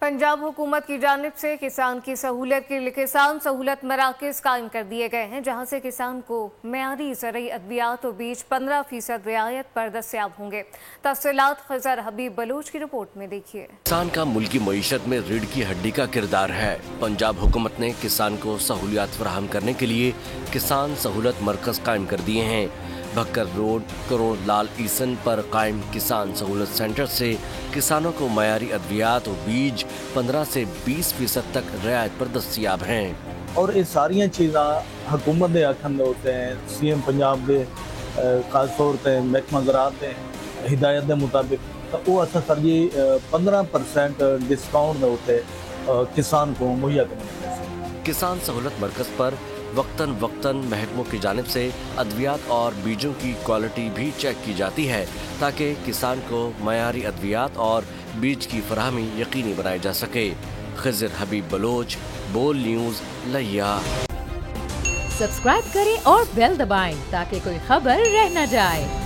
पंजाब हुकूमत की जानिब से किसान की सहूलियत के लिए किसान सहूलत मराकज़ कायम कर दिए गए हैं, जहां से किसान को मेयारी ज़रई अद्वियात और बीज 15% रियायत पर दस्तयाब होंगे। तफसीलात खज़र हबीब बलोच की रिपोर्ट में देखिए। किसान का मुल्की मईशत में रीढ़ की हड्डी का किरदार है। पंजाब हुकूमत ने किसान को सहूलियात फराहम करने के लिए किसान सहूलत मरकज कायम कर दिए हैं। भक्कर रोड करोड़ लाल ईसन पर कायम किसान सहूलत सेंटर से किसानों को मयारी अद्वियात और बीज 15 से 20% तक रियायत पर दस्तयाब हैं। और ये सारियां चीज़ां हुकूमत के आखन होते हैं, सीएम पंजाब के खास तौर पर महकमा ज़राअत के हिदायत के मुताबिक तो वो असा सर जी 15% डिस्काउंट होते किसान को मुहैया करने। किसान सहूलत मरकज पर वक्तन महकमों की जानिब से अद्वियात और बीजों की क्वालिटी भी चेक की जाती है, ताकि किसान को मयारी अद्वियात और बीज की फराहमी यकीनी बनाई जा सके। खज़र हबीब बलोच, बोल न्यूज़, लिया। सब्सक्राइब करें और बेल दबाएं ताकि कोई खबर रह न जाए।